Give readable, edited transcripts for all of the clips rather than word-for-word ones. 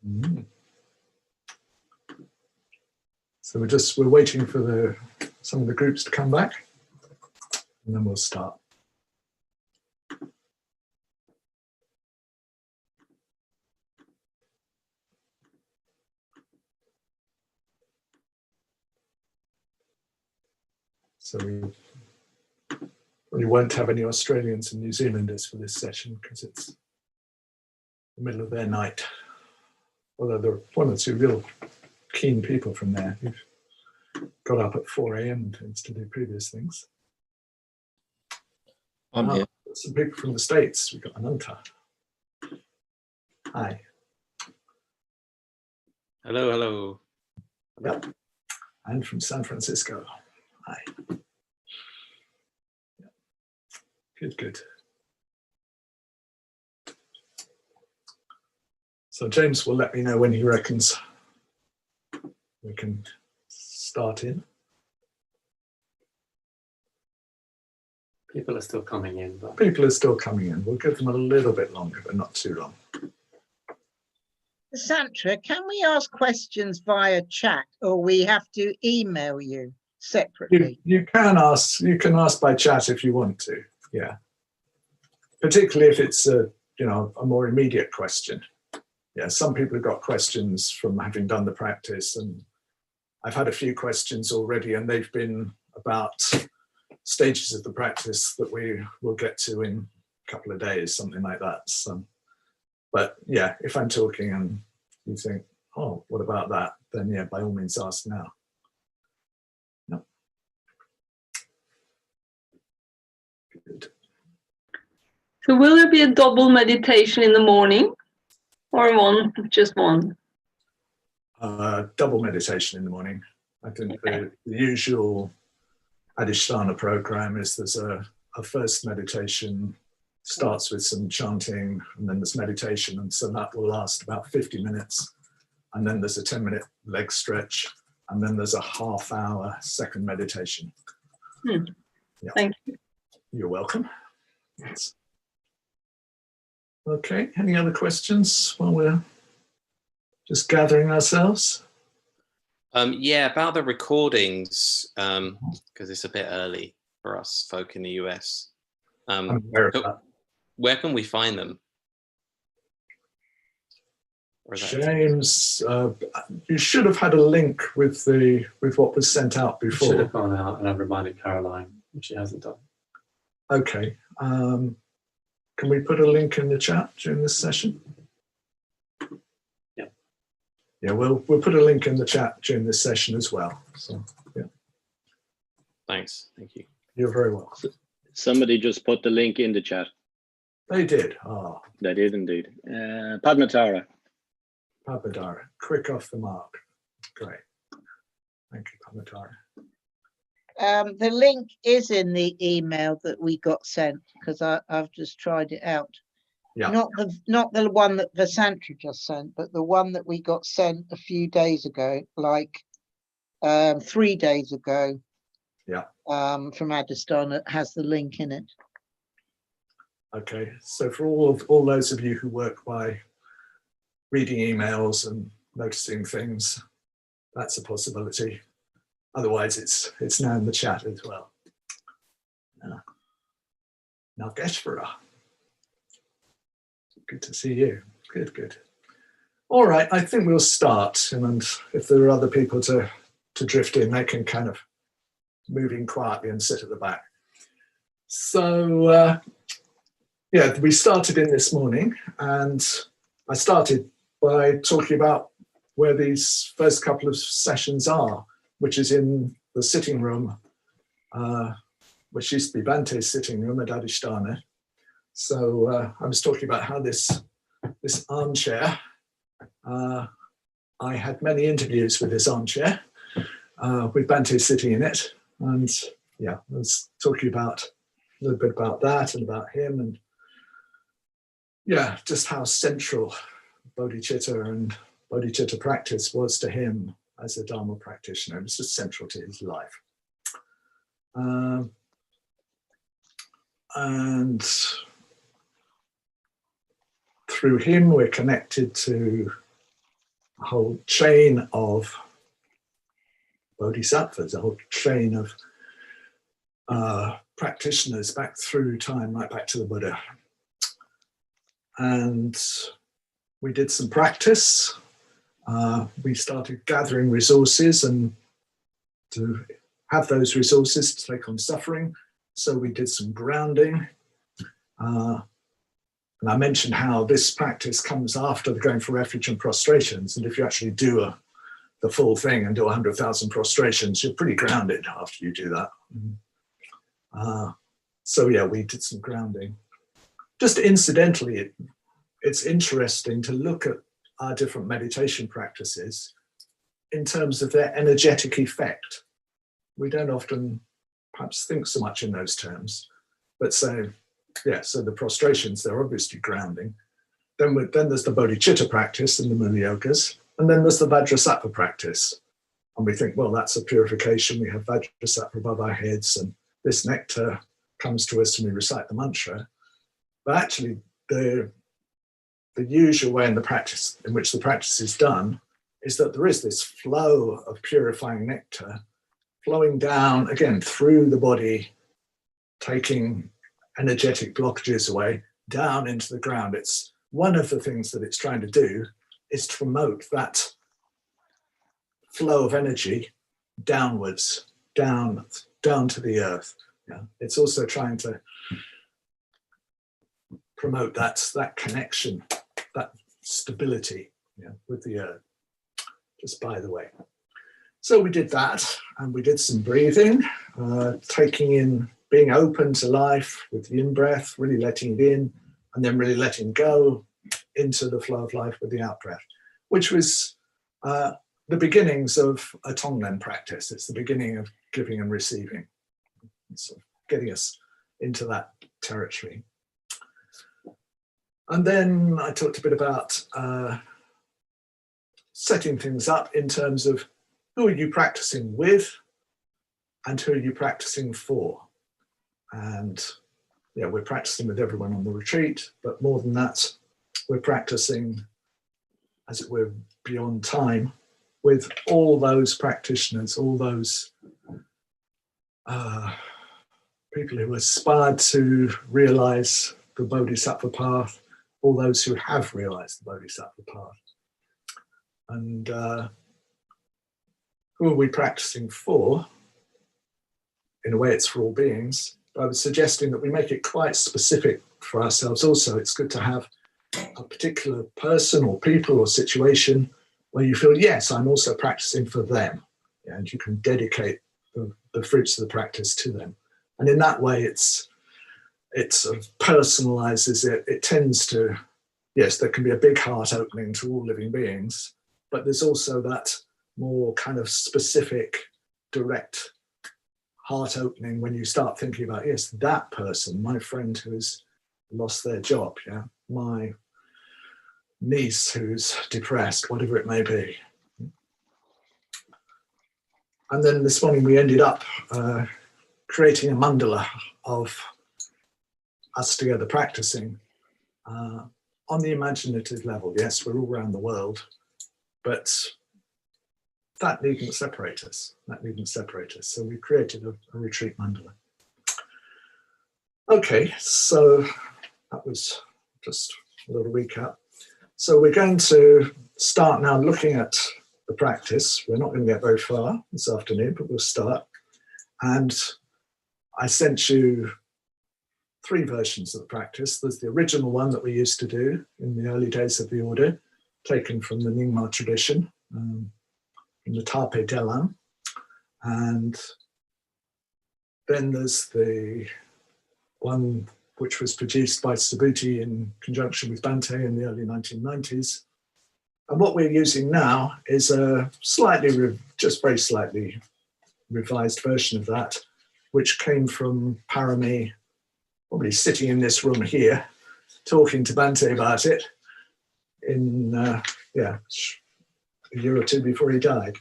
Mm. So we're waiting for some of the groups to come back, and then we'll start. So we won't have any Australians and New Zealanders for this session because it's the middle of their night. Although there are one or two real keen people from there who've got up at 4 a.m. and tends to do previous things. I'm here. Some people from the States. We've got Ananta. Hi. Hello, hello. Yep. And from San Francisco. Hi. Yep. Good, good. So James will let me know when he reckons we can start in. People are still coming in. But... People are still coming in. We'll give them a little bit longer, but not too long. Vessantara, can we ask questions via chat, or we have to email you separately? You can ask by chat if you want to. Yeah. Particularly if it's a more immediate question. Yeah, some people have got questions from having done the practice, and I've had a few questions already, and they've been about stages of the practice that we will get to in a couple of days, something like that. So, but yeah, if I'm talking and you think, oh, what about that? Then yeah, by all means ask now. No. Good. So will there be a double meditation in the morning? Or just one? Double meditation in the morning. I think the usual Adhisthana program is there's a first meditation, starts with some chanting, and then there's meditation, and so that will last about 50 minutes. And then there's a 10-minute leg stretch, and then there's a half-hour second meditation. Yeah. Thank you. You're welcome. Yes. Okay, any other questions while we're just gathering ourselves? Yeah, about the recordings, because it's a bit early for us folk in the US. Where can we find them? James, you should have had a link with what was sent out before. It should have gone out, and I've reminded Caroline, which she hasn't done. Okay. Can we put a link in the chat during this session? Yeah. Yeah, we'll put a link in the chat during this session as well. So yeah. Thanks. Thank you. You're very welcome. Somebody just put the link in the chat. They did. Oh. They did indeed. Padmatara. Padmatara. Quick off the mark. Great. Thank you, Padmatara. The link is in the email that we got sent, because I've just tried it out. Yeah. Not the one that Vessantara just sent, but the one that we got sent a few days ago, like 3 days ago. Yeah. From Adhisthana, has the link in it. Okay. So for all those of you who work by reading emails and noticing things, that's a possibility. Otherwise, it's now in the chat as well. Nageshvara. Good to see you. Good, good. All right, I think we'll start. And if there are other people to drift in, they can kind of move in quietly and sit at the back. So, yeah, we started in this morning, and I started by talking about where these first couple of sessions are, which is in the sitting room, which used to be Bante's sitting room at Adhisthana. So I was talking about how this armchair, I had many interviews with this armchair, with Bante sitting in it. And yeah, I was talking about a little bit about that and about him, and yeah, just how central Bodhicitta and Bodhicitta practice was to him as a Dharma practitioner. It was just central to his life. And through him, we're connected to a whole chain of bodhisattvas, a whole chain of practitioners back through time, right back to the Buddha. And we did some practice. We started gathering resources, and to have those resources to take on suffering. So we did some grounding. And I mentioned how this practice comes after the going for refuge and prostrations. And if you actually do the full thing and do 100,000 prostrations, you're pretty grounded after you do that. So yeah, we did some grounding. Just incidentally, it's interesting to look at our different meditation practices in terms of their energetic effect. We don't often perhaps think so much in those terms, but so the prostrations, they're obviously grounding. Then there's the Bodhicitta practice and the Mula Yogas, and then there's the Vajrasattva practice. And we think, well, that's a purification. We have Vajrasattva above our heads, and this nectar comes to us when we recite the mantra. But actually, the usual way in which the practice is done is that there is this flow of purifying nectar flowing down, again, through the body, taking energetic blockages away, down into the ground. It's one of the things that it's trying to do is to promote that flow of energy downwards, down to the earth. Yeah. It's also trying to promote that connection, that stability, with the earth, just by the way. So we did that, and we did some breathing, taking in, being open to life with the in-breath, really letting it in, and then really letting go into the flow of life with the out-breath, which was the beginnings of a Tonglen practice. It's the beginning of giving and receiving. It's getting us into that territory. And then I talked a bit about setting things up in terms of who are you practicing with and who are you practicing for. And we're practicing with everyone on the retreat, but more than that, we're practicing, as it were, beyond time with all those practitioners, all those people who aspired to realize the Bodhisattva path, all those who have realized the Bodhisattva path. And who are we practicing for? In a way, it's for all beings. But I was suggesting that we make it quite specific for ourselves also. It's good to have a particular person or people or situation where you feel, yes, I'm also practicing for them. And you can dedicate the fruits of the practice to them. And in that way, it sort of personalizes it. It tends to, yes, there can be a big heart opening to all living beings, but there's also that more kind of specific, direct heart opening when you start thinking about, yes, that person, my friend who's lost their job, my niece who's depressed, whatever it may be. And then this morning we ended up creating a mandala of us together practicing on the imaginative level. Yes, we're all around the world, but that needn't separate us. So we created a retreat mandala. Okay, so that was just a little recap. So we're going to start now looking at the practice. We're not going to get very far this afternoon, but we'll start. And I sent you 3 versions of the practice. There's the original one that we used to do in the early days of the order, taken from the Nyingma tradition, in the Tape Delam. And then there's the one which was produced by Subhuti in conjunction with Bhante in the early 1990s. And what we're using now is a just very slightly revised version of that, which came from Parami, probably sitting in this room here, talking to Bhante about it in, a year or 2 before he died.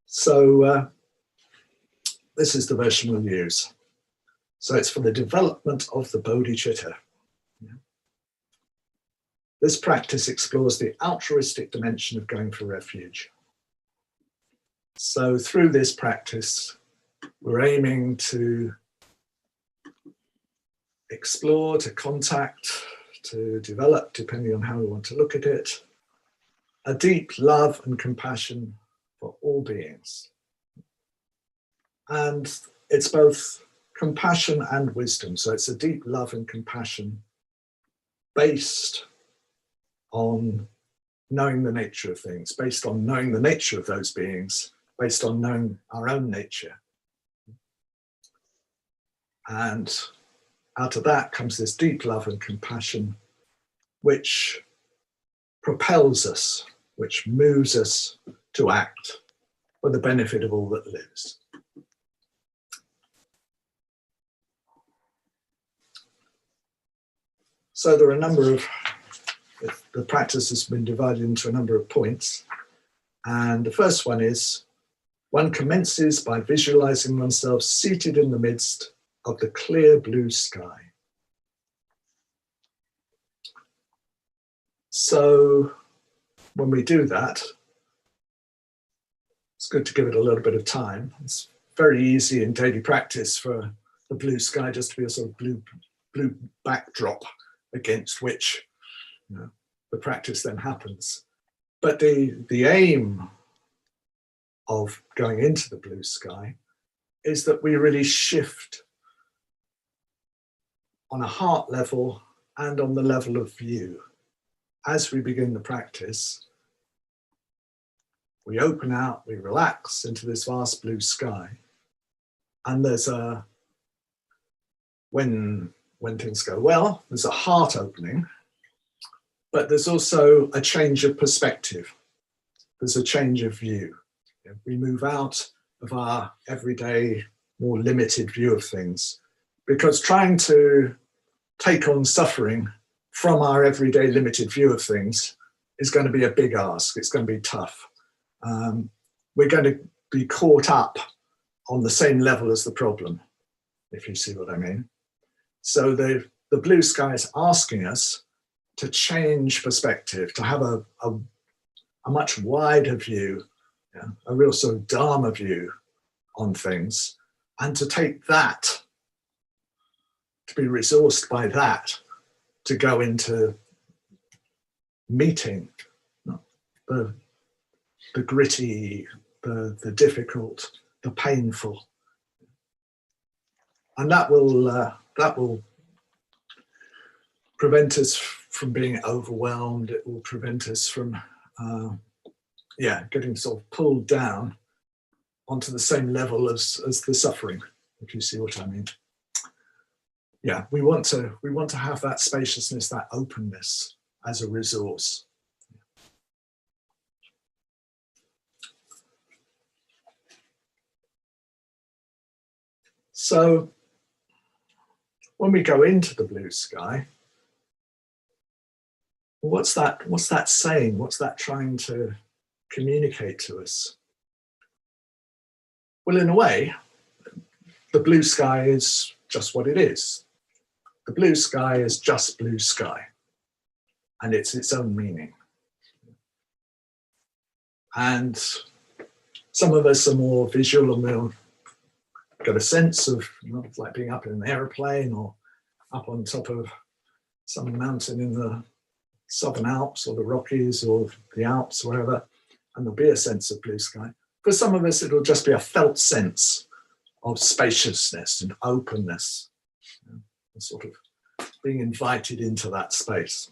So this is the version we'll use. So it's for the development of the Bodhicitta. this practice explores the altruistic dimension of going for refuge. So through this practice, we're aiming to explore, to contact, to develop, depending on how we want to look at it, a deep love and compassion for all beings. And it's both compassion and wisdom. So it's a deep love and compassion based on knowing the nature of things, based on knowing the nature of those beings, based on knowing our own nature. And out of that comes this deep love and compassion, which propels us, which moves us to act for the benefit of all that lives. So there are a number of, the practice has been divided into a number of points. And the first one is, one commences by visualizing oneself seated in the midst of the clear blue sky. So when we do that, it's good to give it a little bit of time. It's very easy in daily practice for the blue sky just to be a sort of blue backdrop against which, you know, the practice then happens. But the aim of going into the blue sky is that we really shift on a heart level and on the level of view. As we begin the practice, we open out, we relax into this vast blue sky. And there's a, when things go well, there's a heart opening, but there's also a change of perspective. There's a change of view. We move out of our everyday, more limited view of things, because trying to take on suffering from our everyday limited view of things is going to be a big ask. It's going to be tough. We're going to be caught up on the same level as the problem, if you see what I mean. So the blue sky is asking us to change perspective, to have a much wider view, a real sort of Dharma view on things, and to take that, to be resourced by that, to go into meeting the gritty, the difficult, the painful. And that will prevent us from being overwhelmed. It will prevent us from getting sort of pulled down onto the same level as the suffering, if you see what I mean. Yeah, we want to have that spaciousness, that openness as a resource. So when we go into the blue sky, what's that saying? What's that trying to communicate to us? Well, in a way, the blue sky is just what it is. The blue sky is just blue sky, and it's its own meaning. And some of us are more visual and we'll get a sense of, it's like being up in an aeroplane or up on top of some mountain in the Southern Alps or the Rockies or the Alps, wherever, and there'll be a sense of blue sky. For some of us, it'll just be a felt sense of spaciousness and openness, and sort of being invited into that space.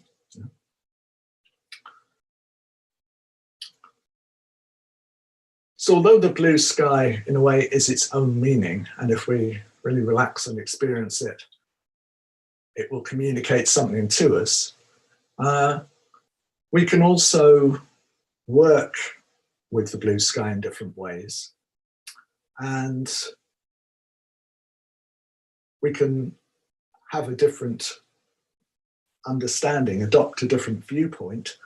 So although the blue sky, in a way, is its own meaning, and if we really relax and experience it, it will communicate something to us, we can also work with the blue sky in different ways. And we can have a different understanding, adopt a different viewpoint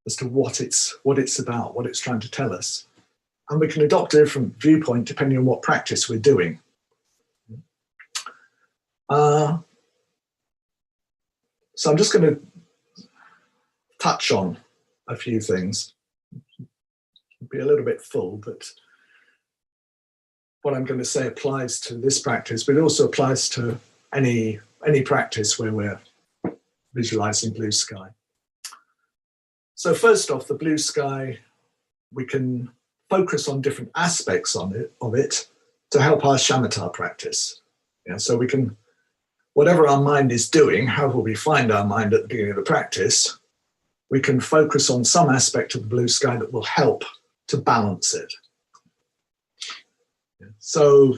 as to what it's about, what it's trying to tell us. And we can adopt a different viewpoint depending on what practice we're doing. So I'm just going to touch on a few things. It'll be a little bit full, but what I'm going to say applies to this practice, but it also applies to any practice where we're visualizing blue sky. So first off, the blue sky, we can focus on different aspects of it to help our shamatha practice. Yeah, so we can, whatever our mind is doing, however we find our mind at the beginning of the practice, we can focus on some aspect of the blue sky that will help to balance it. So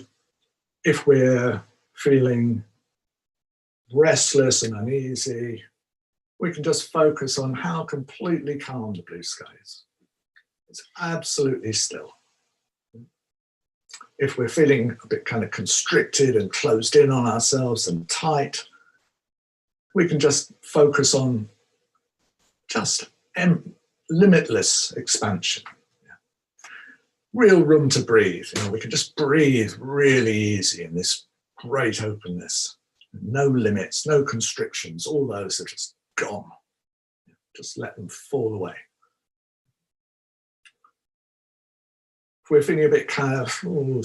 if we're feeling restless and uneasy, we can just focus on how completely calm the blue sky is. It's absolutely still. If we're feeling a bit kind of constricted and closed in on ourselves and tight, we can just focus on just limitless expansion. Real room to breathe. We can just breathe really easy in this great openness. No limits, no constrictions. All those are just gone. Just let them fall away. If we're feeling a bit kind of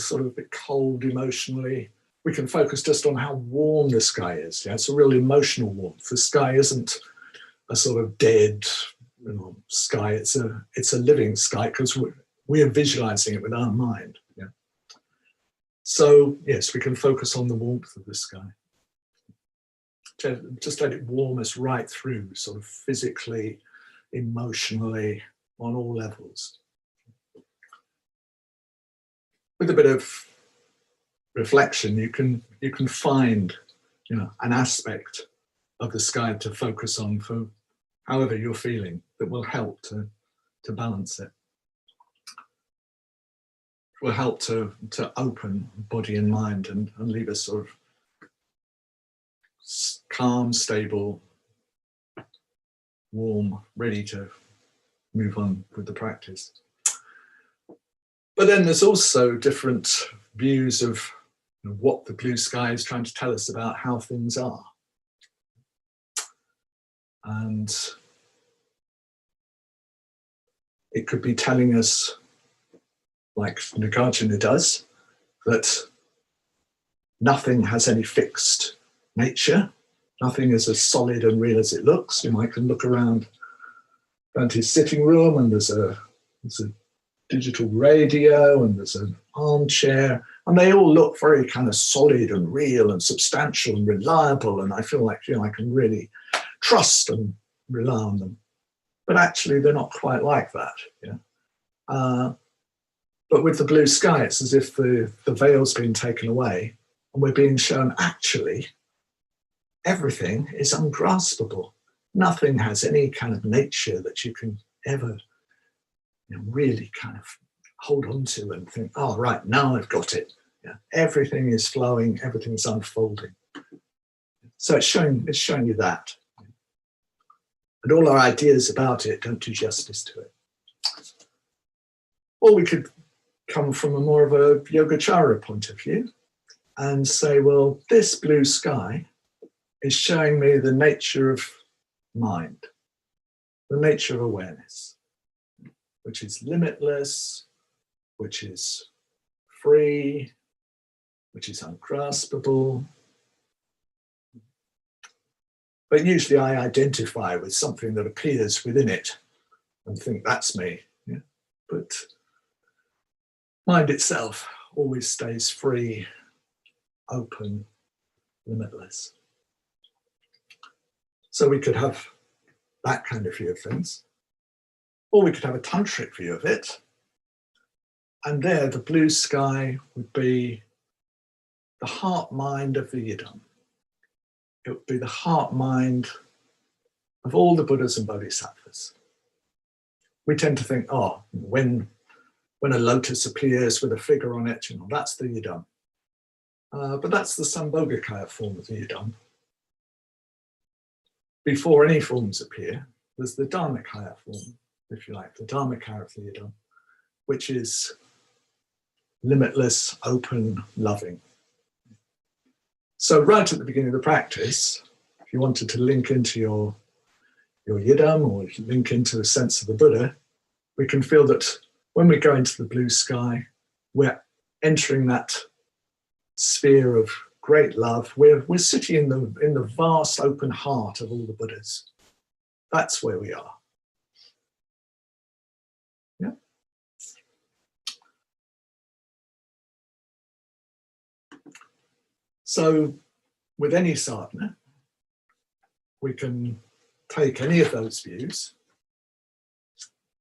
sort of a bit cold emotionally, we can focus just on how warm the sky is. Yeah, it's a real emotional warmth. The sky isn't a sort of dead sky. It's a living sky because we are visualizing it with our mind. Yeah. So yes, we can focus on the warmth of the sky. Just let it warm us right through, sort of physically, emotionally, on all levels. With a bit of reflection, you can find, an aspect of the sky to focus on for however you're feeling that will help to balance it. Will help to open body and mind and leave us sort of calm, stable, warm, ready to move on with the practice. But then there's also different views of what the blue sky is trying to tell us about how things are. And it could be telling us, like Nagarjuna does, that nothing has any fixed nature. Nothing is as solid and real as it looks. I can look around his sitting room and there's a digital radio and there's an armchair and they all look very kind of solid and real and substantial and reliable, and I feel like I can really trust and rely on them. But actually they're not quite like that. But with the blue sky, it's as if the veil's been taken away and we're being shown actually everything is ungraspable. Nothing has any kind of nature that you can ever really kind of hold on to and think, oh, right, now I've got it. Everything is flowing, everything's unfolding. So it's showing you that. And all our ideas about it don't do justice to it. Or we could come from a more of a Yogacara point of view and say, well, this blue sky is showing me the nature of mind, the nature of awareness, which is limitless, which is free, which is ungraspable. But usually I identify with something that appears within it and think that's me. But mind itself always stays free, open, limitless. So we could have that kind of view of things. Or we could have a tantric view of it. And there the blue sky would be the heart mind of the yidam. It would be the heart mind of all the Buddhas and Bodhisattvas. We tend to think, oh, when a lotus appears with a figure on it, that's the yidam. But that's the Sambhogakaya form of the yidam. Before any forms appear, there's the Dharmakaya form, if you like, the Dharmakaya of the yidam, which is limitless, open, loving. So right at the beginning of the practice, if you wanted to link into your your yidam, or link into a sense of the Buddha, we can feel that when we go into the blue sky, we're entering that sphere of great love. We're sitting in the vast open heart of all the Buddhas. That's where we are. Yeah. So with any sadhana, we can take any of those views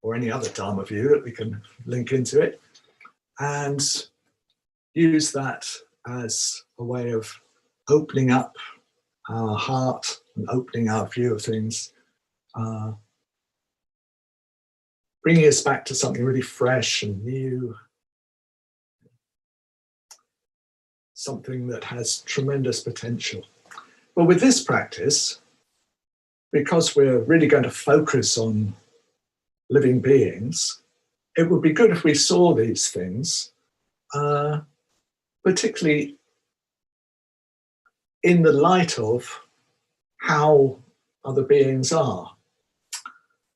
or any other Dharma view that we can link into it and use that as a way of opening up our heart and opening our view of things, bringing us back to something really fresh and new, something that has tremendous potential. But with this practice, because we're really going to focus on living beings, it would be good if we saw these things, particularly in the light of how other beings are.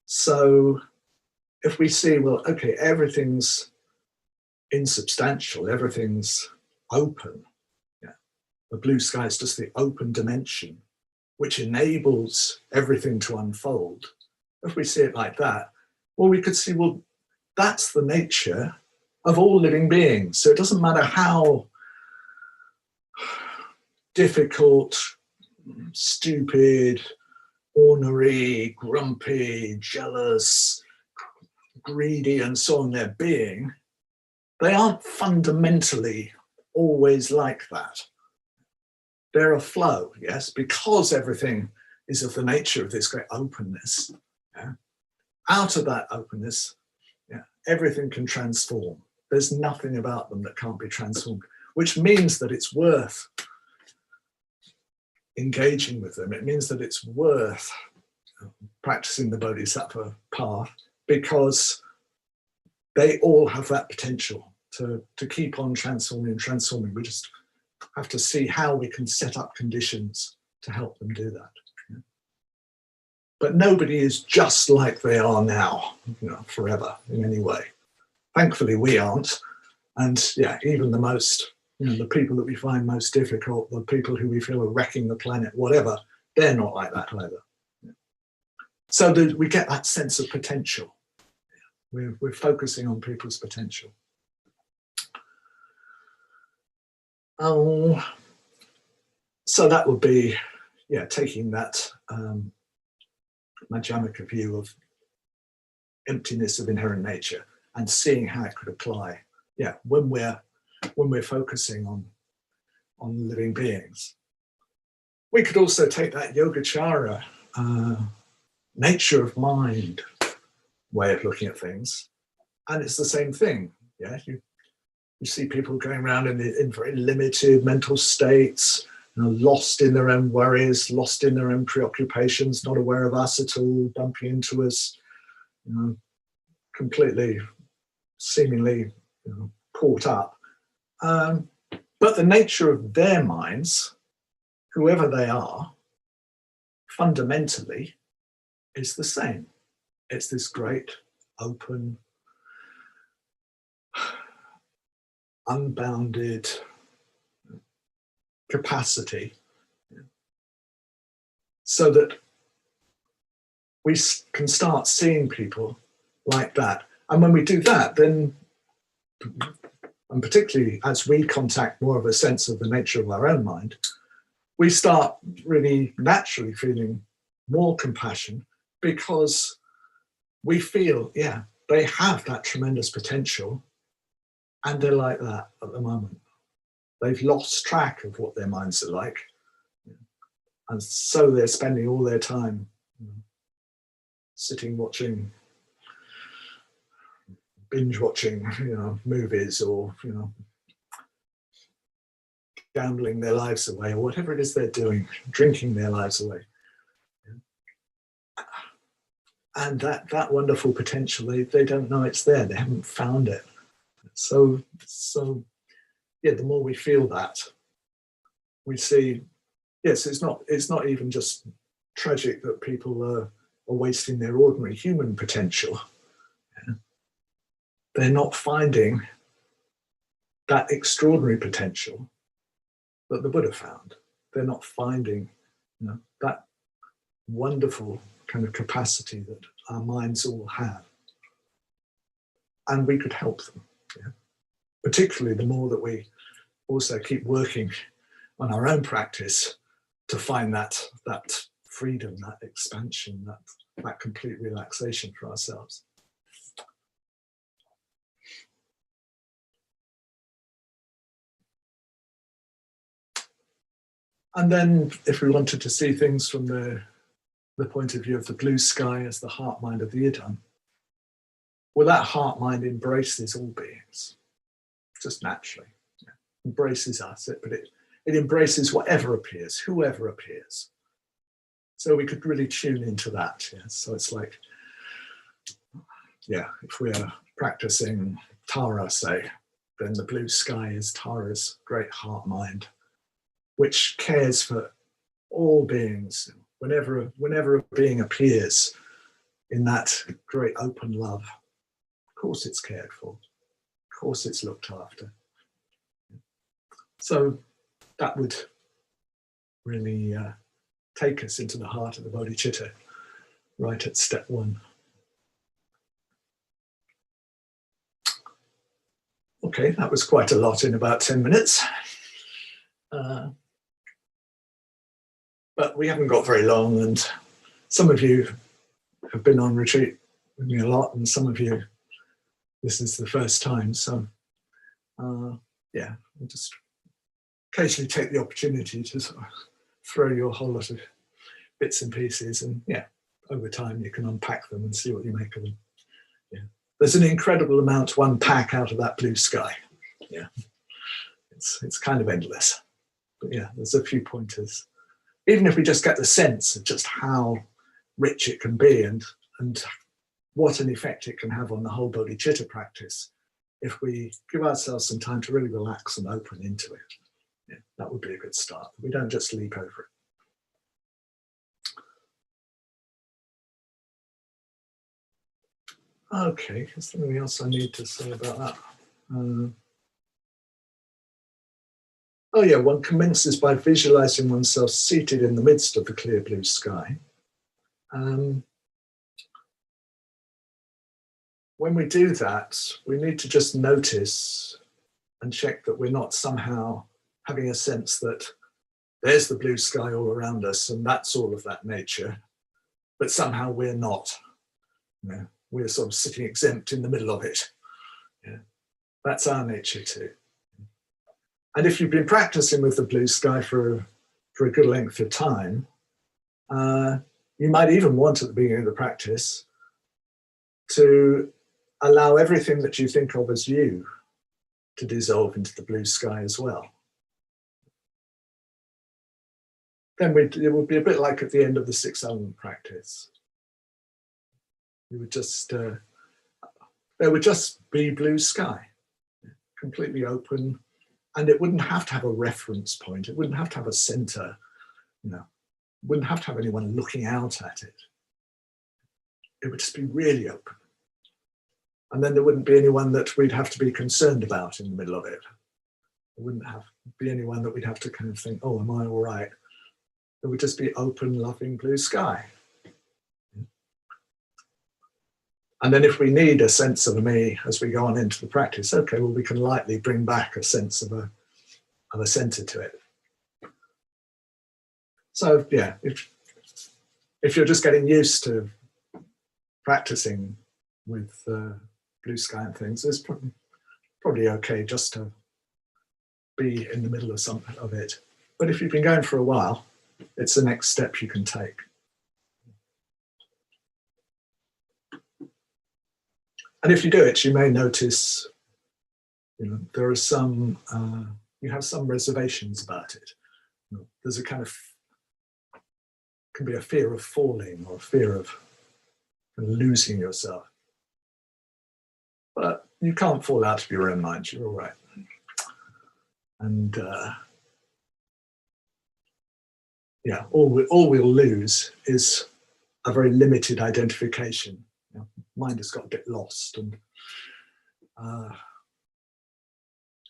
So if we see, well, okay, everything's insubstantial, everything's open. Yeah. The blue sky is just the open dimension, which enables everything to unfold. If we see it like that, well, we could see, well, that's the nature of all living beings. So it doesn't matter how difficult, stupid, ornery, grumpy, jealous, greedy, and so on they're being, they aren't fundamentally always like that. They're a flow, yes, because everything is of the nature of this great openness. Yeah? Out of that openness, yeah, everything can transform. There's nothing about them that can't be transformed, which means that it's worth engaging with them. It means that it's worth practicing the Bodhisattva path, because they all have that potential to keep on transforming and transforming. We just have to see how we can set up conditions to help them do that. But nobody is just like they are now, forever in any way. Thankfully, we aren't. And yeah, even the most, the people that we find most difficult, the people who we feel are wrecking the planet, whatever, they're not like that either. So that we get that sense of potential. We're focusing on people's potential. Oh, so that would be, yeah, taking that Madhyamaka view of emptiness of inherent nature and seeing how it could apply. Yeah, when we're focusing on living beings. We could also take that Yogacara nature of mind way of looking at things, and it's the same thing. Yeah, you see people going around in very limited mental states, lost in their own worries, lost in their own preoccupations, not aware of us at all, bumping into us, completely, seemingly caught up. But the nature of their minds, whoever they are, fundamentally is the same. It's this great, open, unbounded capacity, so that we can start seeing people like that. And when we do that, then, and particularly as we contact more of a sense of the nature of our own mind, we start really naturally feeling more compassion, because we feel, yeah, they have that tremendous potential, and they're like that at the moment. They've lost track of what their minds are like, and so they're spending all their time sitting watching, binge watching, movies, or gambling their lives away, or whatever it is they're doing, drinking their lives away. And that wonderful potential, they don't know it's there. They haven't found it. So yeah, the more we feel that, we see, yes, it's not even just tragic that people are or wasting their ordinary human potential, they're not finding that extraordinary potential that the Buddha found. They're not finding, that wonderful kind of capacity that our minds all have. And we could help them, particularly the more that we also keep working on our own practice to find that freedom, that expansion, that complete relaxation for ourselves. And then if we wanted to see things from the point of view of the blue sky as the heart mind of the Idam, well, that heart mind embraces all beings, just naturally. Embraces us, but it embraces whatever appears, whoever appears. So we could really tune into that. So it's like, if we're practicing Tara, say, then the blue sky is Tara's great heart mind, which cares for all beings. Whenever a being appears in that great open love, of course it's cared for, of course it's looked after. So that would really take us into the heart of the Bodhicitta, right at step 1. Okay, that was quite a lot in about 10 minutes. But we haven't got very long, and some of you have been on retreat with me a lot, and some of you, this is the first time. So, we'll just occasionally take the opportunity to sort of throw you a whole lot of bits and pieces, and over time you can unpack them and see what you make of them. There's an incredible amount to unpack out of that blue sky. It's kind of endless, but there's a few pointers. Even if we just get the sense of just how rich it can be and what an effect it can have on the whole bodhicitta practice, if we give ourselves some time to really relax and open into it, that would be a good start. We don't just leap over it. Okay, is there anything else I need to say about that? One commences by visualizing oneself seated in the midst of the clear blue sky. When we do that, we need to just notice and check that we're not somehow having a sense that there's the blue sky all around us and that's all of that nature, but somehow we're not. We're sort of sitting exempt in the middle of it. That's our nature too. And if you've been practicing with the blue sky for a good length of time, you might even want at the beginning of the practice to allow everything that you think of as you to dissolve into the blue sky as well. Then it would be a bit like at the end of the 6 element practice. You would just, there would just be blue sky, completely open, and it wouldn't have to have a reference point. It wouldn't have to have a center, wouldn't have to have anyone looking out at it. It would just be really open. And then there wouldn't be anyone that we'd have to be concerned about in the middle of it. There wouldn't be anyone that we'd have to kind of think, oh, am I all right? It would just be open, loving blue sky. And then if we need a sense of a me as we go on into the practice, okay, well, we can lightly bring back a sense of a center to it. So if you're just getting used to practicing with blue sky and things, it's probably okay just to be in the middle of something of it. But if you've been going for a while, it's the next step you can take. And if you do it, you may notice, there are some, you have some reservations about it. There's a kind of, can be a fear of falling or a fear of losing yourself. But you can't fall out of your own mind, you're all right. And all we'll lose is a very limited identification. You know, mind has got a bit lost, and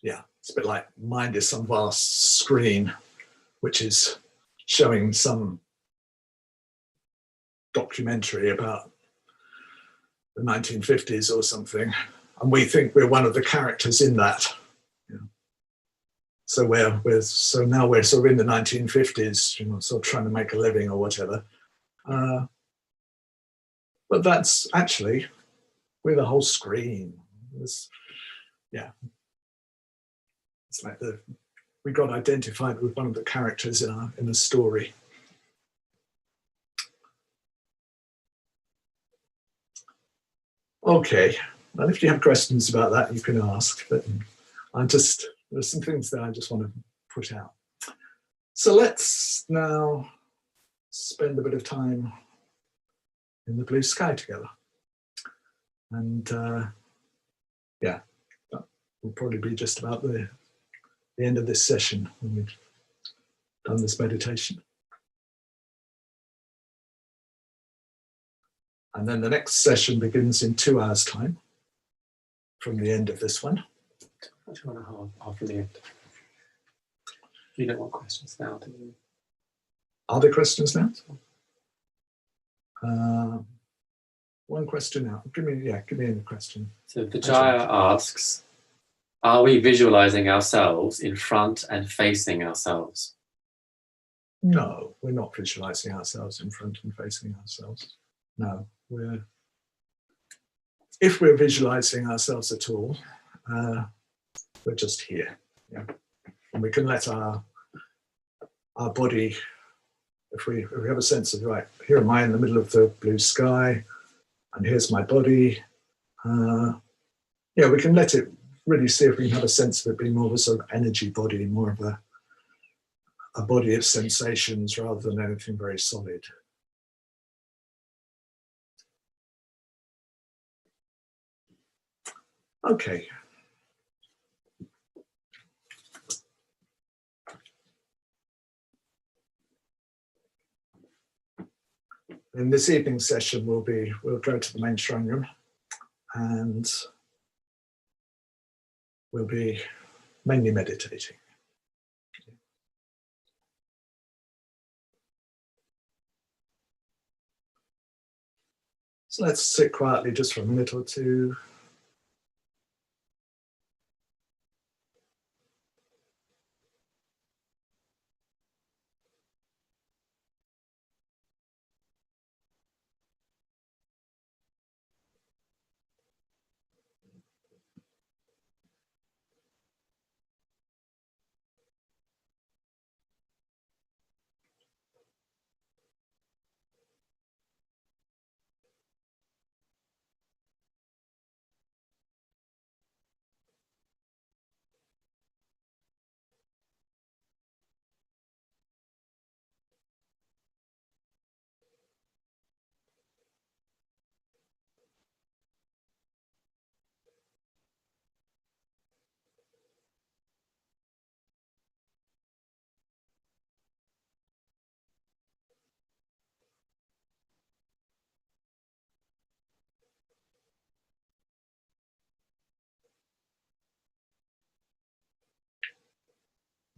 yeah, it's a bit like mind is some vast screen which is showing some documentary about the 1950s or something, and we think we're one of the characters in that. You know. So so now we're sort of in the 1950s, you know, sort of trying to make a living or whatever. But that's actually we're the whole screen. Yeah, it's like we got identified with one of the characters in a story. Okay, well, if you have questions about that, you can ask. But there's some things that I just want to put out. So let's now spend a bit of time in the blue sky together. And yeah, that will probably be just about the end of this session when we've done this meditation. And then the next session begins in 2 hours' time from the end of this one. 2.5 after the end. You don't want questions now, do you? Are there questions now? One question now. Give me a question. So Vijaya asks, are we visualizing ourselves in front and facing ourselves? No, we're not visualizing ourselves in front and facing ourselves. No, if we're visualizing ourselves at all, we're just here. Yeah? And we can let our body, if we have a sense of, right, here am I in the middle of the blue sky, and here's my body. Yeah, we can let it really see if we can have a sense of it being more of a sort of energy body, more of a body of sensations rather than anything very solid. Okay. In this evening session, we'll go to the main shrine room, and we'll be mainly meditating. So let's sit quietly just for a minute or two.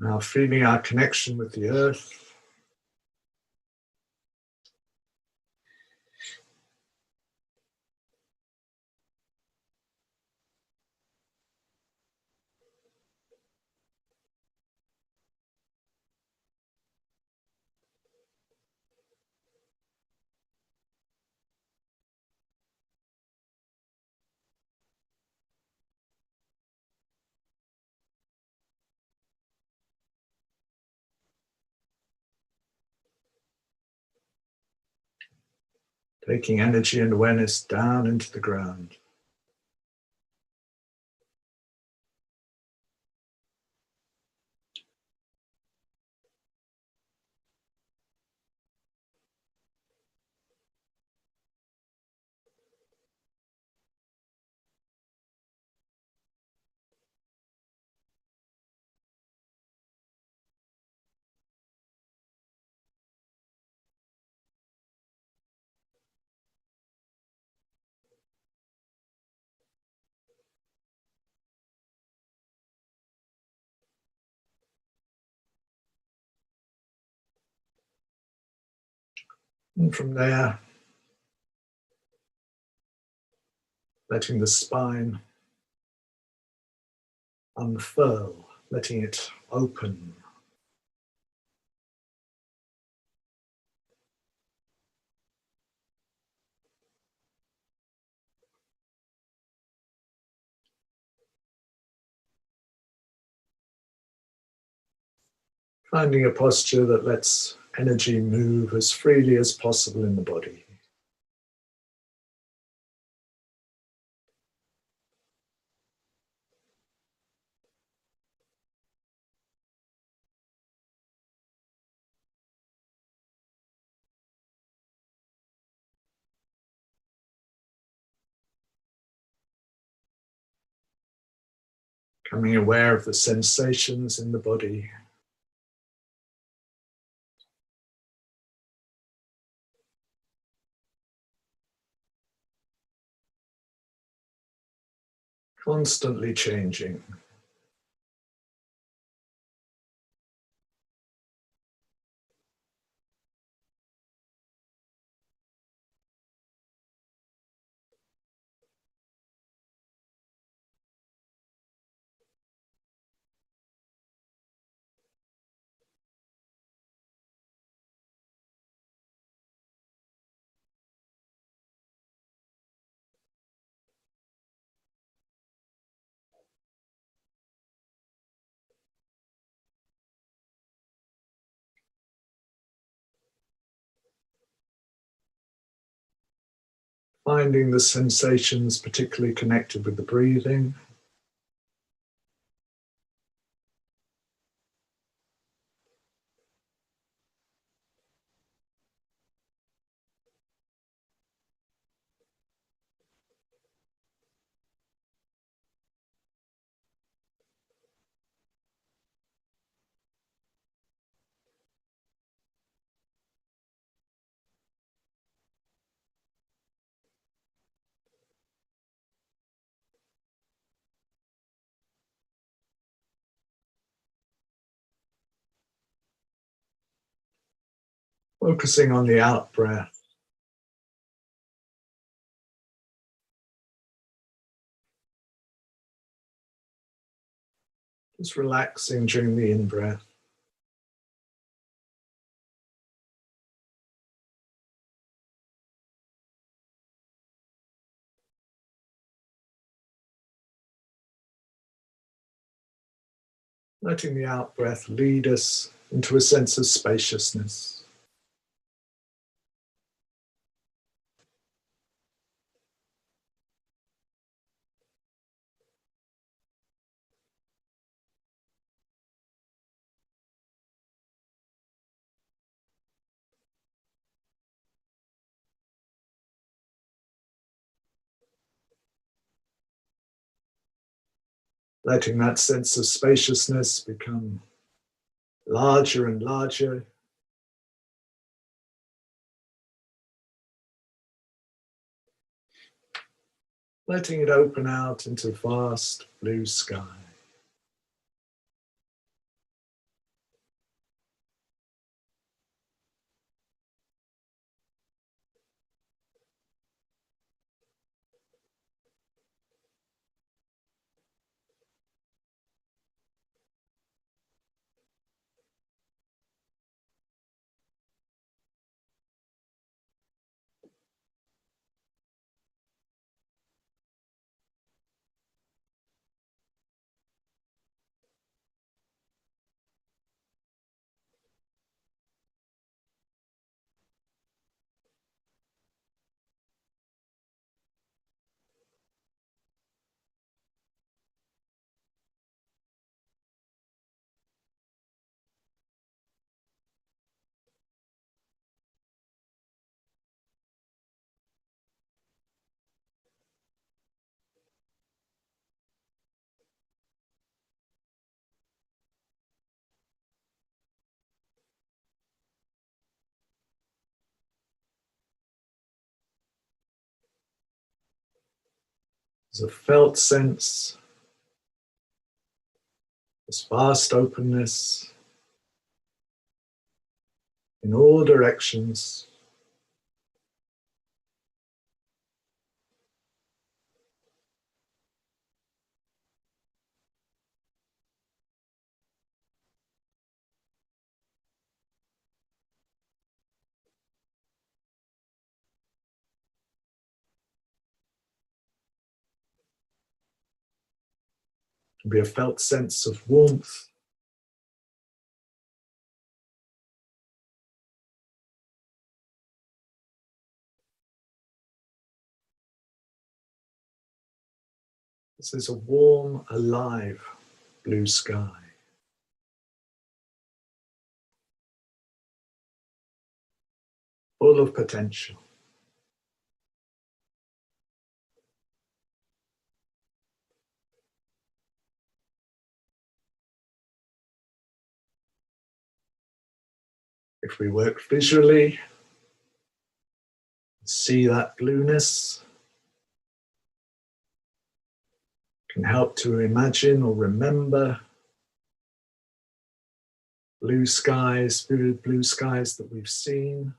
Now feeling our connection with the earth. Taking energy and awareness down into the ground. And from there, letting the spine unfurl, letting it open. Finding a posture that lets energy move as freely as possible in the body. Becoming aware of the sensations in the body. Constantly changing. Finding the sensations particularly connected with the breathing. Focusing on the out breath. Just relaxing during the in-breath. Letting the out-breath lead us into a sense of spaciousness. Letting that sense of spaciousness become larger and larger. Letting it open out into vast blue sky. There's a felt sense, this vast openness in all directions. It can be a felt sense of warmth. This is a warm, alive blue sky. Full of potential. If we work visually, see that blueness, can help to imagine or remember blue skies, vivid blue skies that we've seen.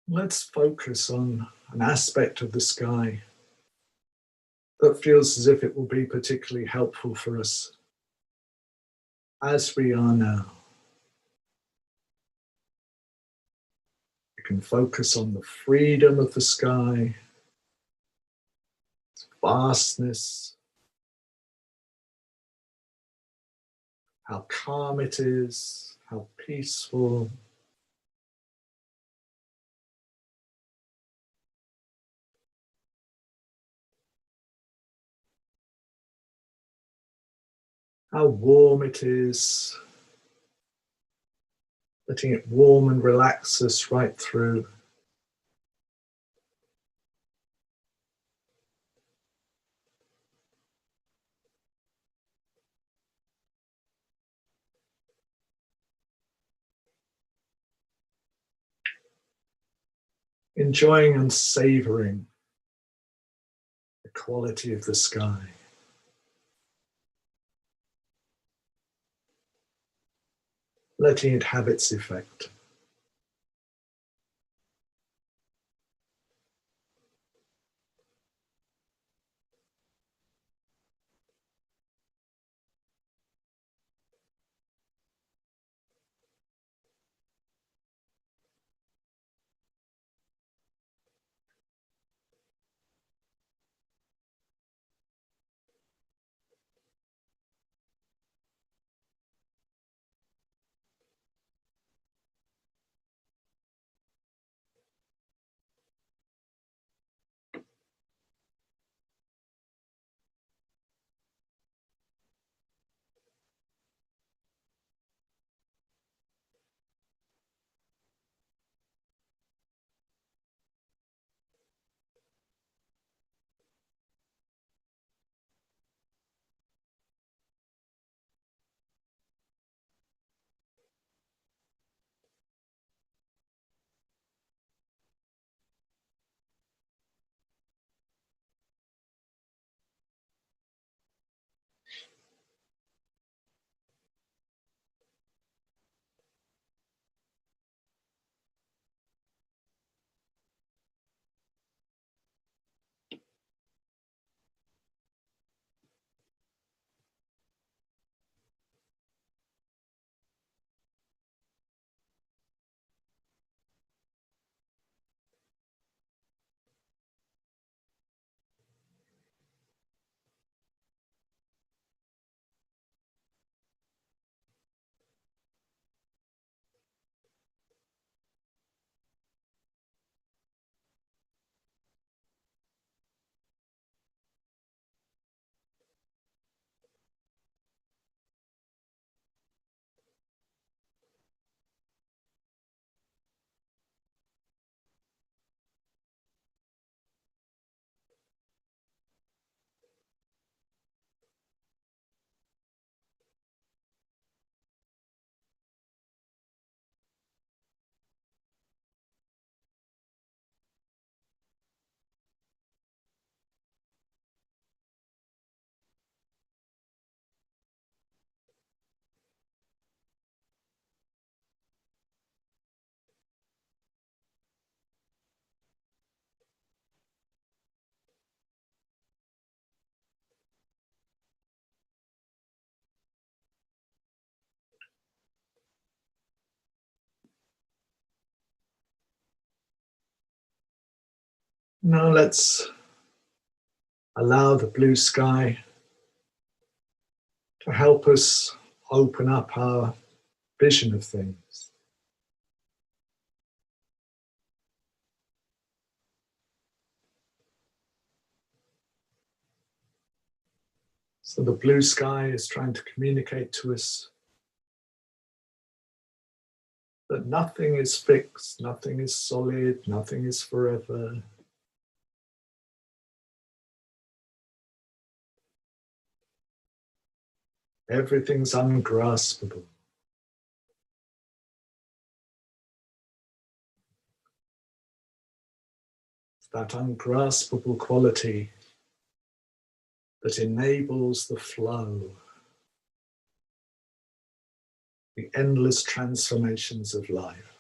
Let's focus on an aspect of the sky that feels as if it will be particularly helpful for us as we are now. You can focus on the freedom of the sky, its vastness, how calm it is, how peaceful. How warm it is, letting it warm and relax us right through. Enjoying and savoring the quality of the sky. Letting it have its effect. Now let's allow the blue sky to help us open up our vision of things. So the blue sky is trying to communicate to us that nothing is fixed, nothing is solid, nothing is forever. Everything's ungraspable. It's that ungraspable quality that enables the flow, the endless transformations of life.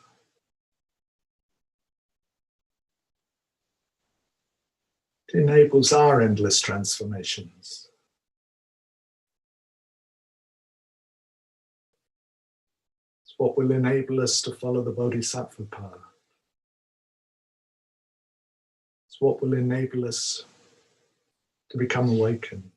It enables our endless transformations. It's what will enable us to follow the Bodhisattva path. It's what will enable us to become awakened.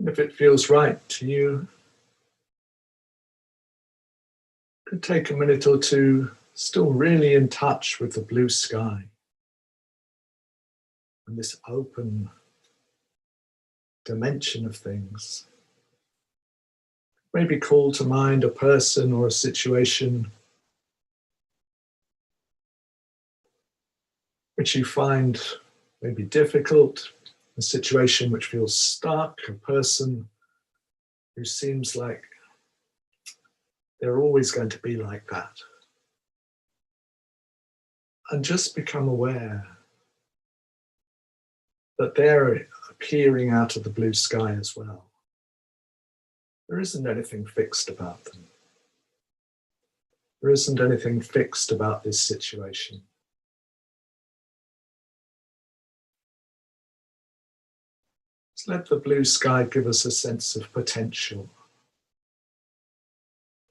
And if it feels right to you, you could take a minute or two, still really in touch with the blue sky and this open dimension of things. Maybe call to mind a person or a situation which you find maybe difficult, a situation which feels stuck, a person who seems like they're always going to be like that. And just become aware that they're appearing out of the blue sky as well. There isn't anything fixed about them. There isn't anything fixed about this situation. Let's let the blue sky give us a sense of potential.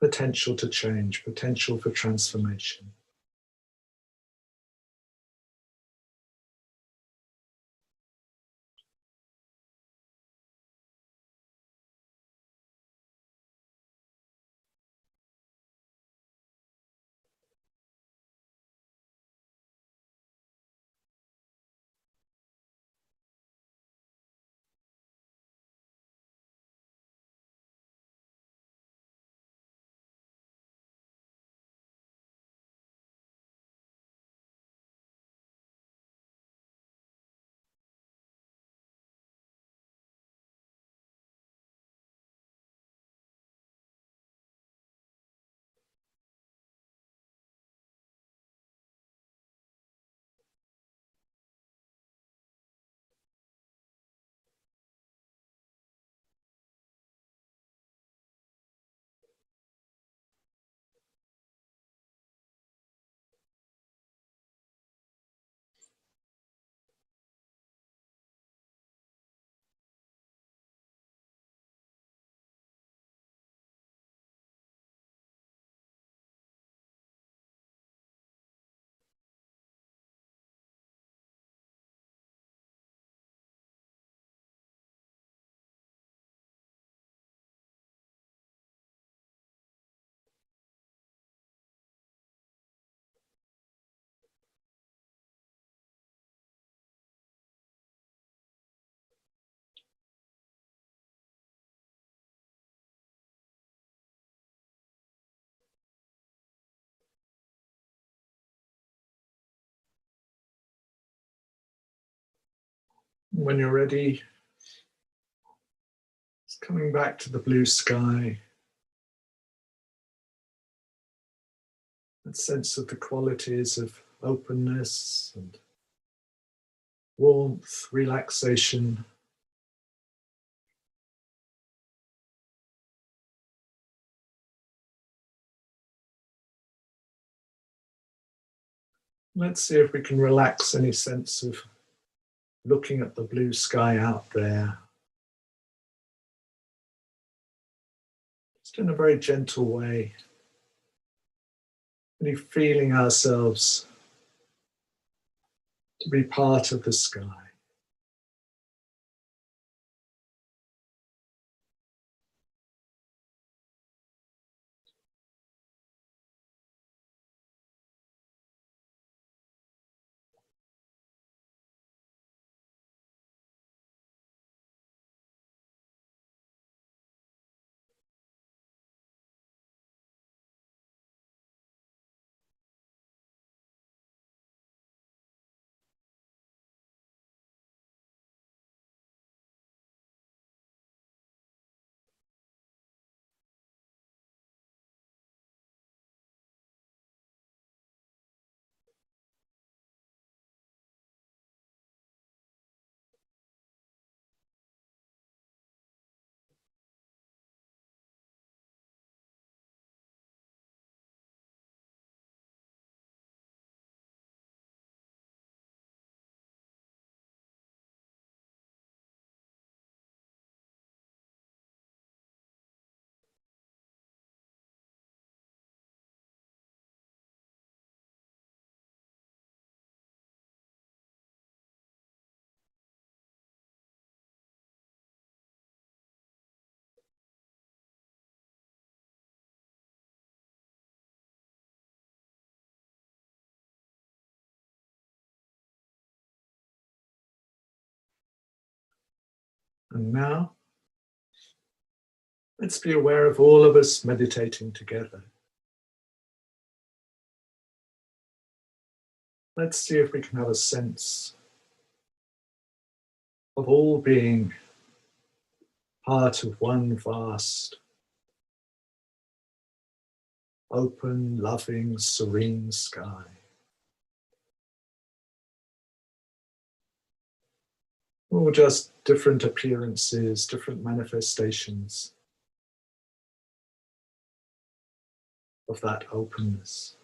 Potential to change, potential for transformation. When you're ready, just coming back to the blue sky. That sense of the qualities of openness and warmth, relaxation. Let's see if we can relax any sense of looking at the blue sky out there. Just in a very gentle way. Really feeling ourselves to be part of the sky. And now, let's be aware of all of us meditating together. Let's see if we can have a sense of all being part of one vast, open, loving, serene sky. All just different appearances, different manifestations of that openness.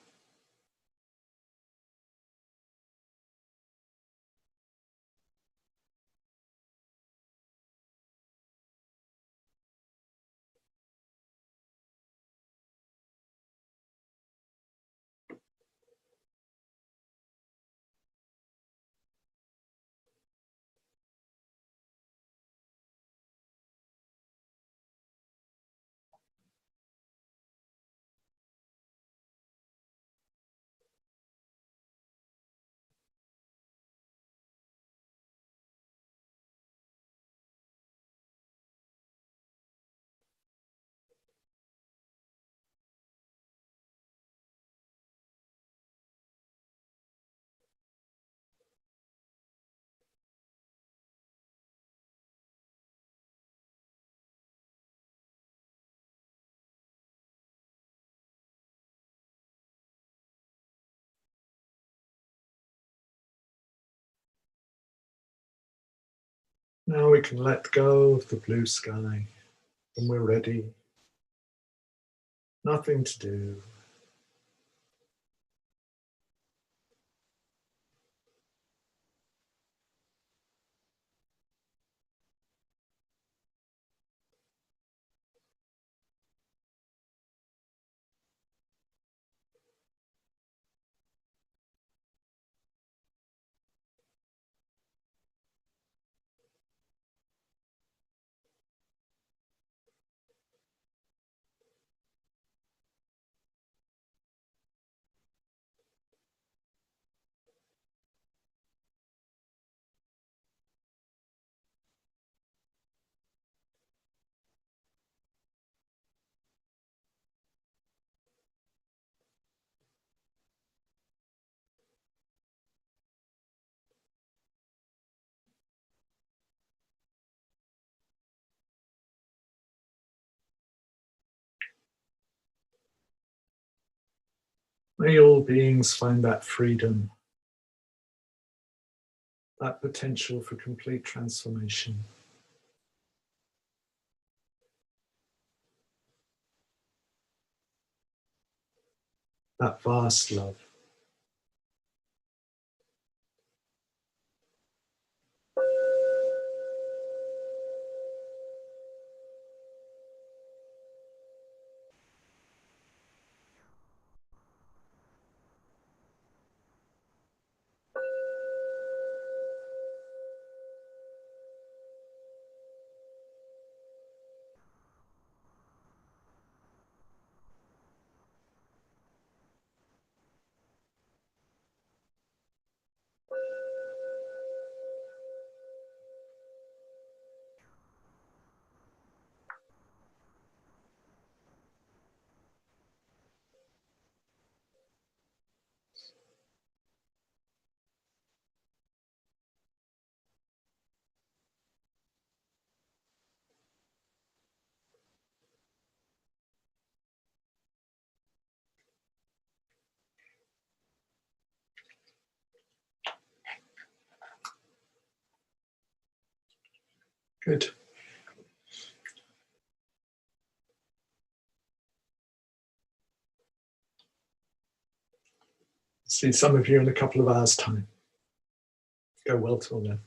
Now we can let go of the blue sky when we're ready. Nothing to do. May all beings find that freedom, that potential for complete transformation. That vast love. Good. See some of you in a couple of hours' time. Go well till then.